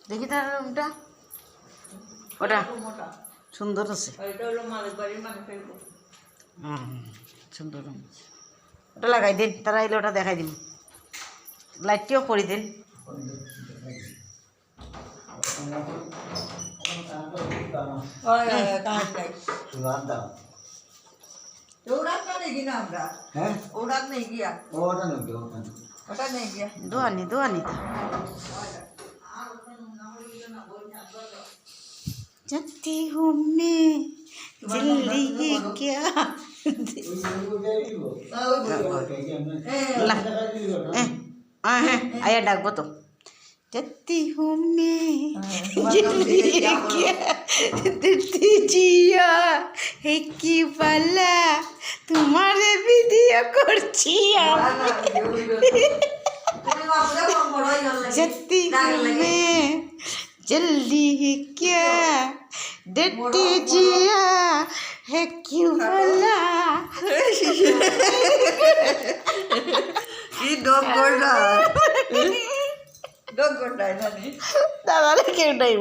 দেখি তার রুমটা, ওটা সুন্দর আছে। সুন্দর রুম, ওটা লাগাই দিন, তারা এলে ওটা দেখাই দিন, লাইটটিও করে দিন। দোয়ানি দোয়ানি जानती हूँ मैं जिंदगी क्या आया डाकबो तो जानती हूँ मैं जिंदगी क्या देती जिया है की बाला तुम्हारे वीडियो करছি जानती हूँ मैं जल्दी है क्या देती जिया है क्यों भला ये डॉग गोल्डा दादा ने क्यों नहीं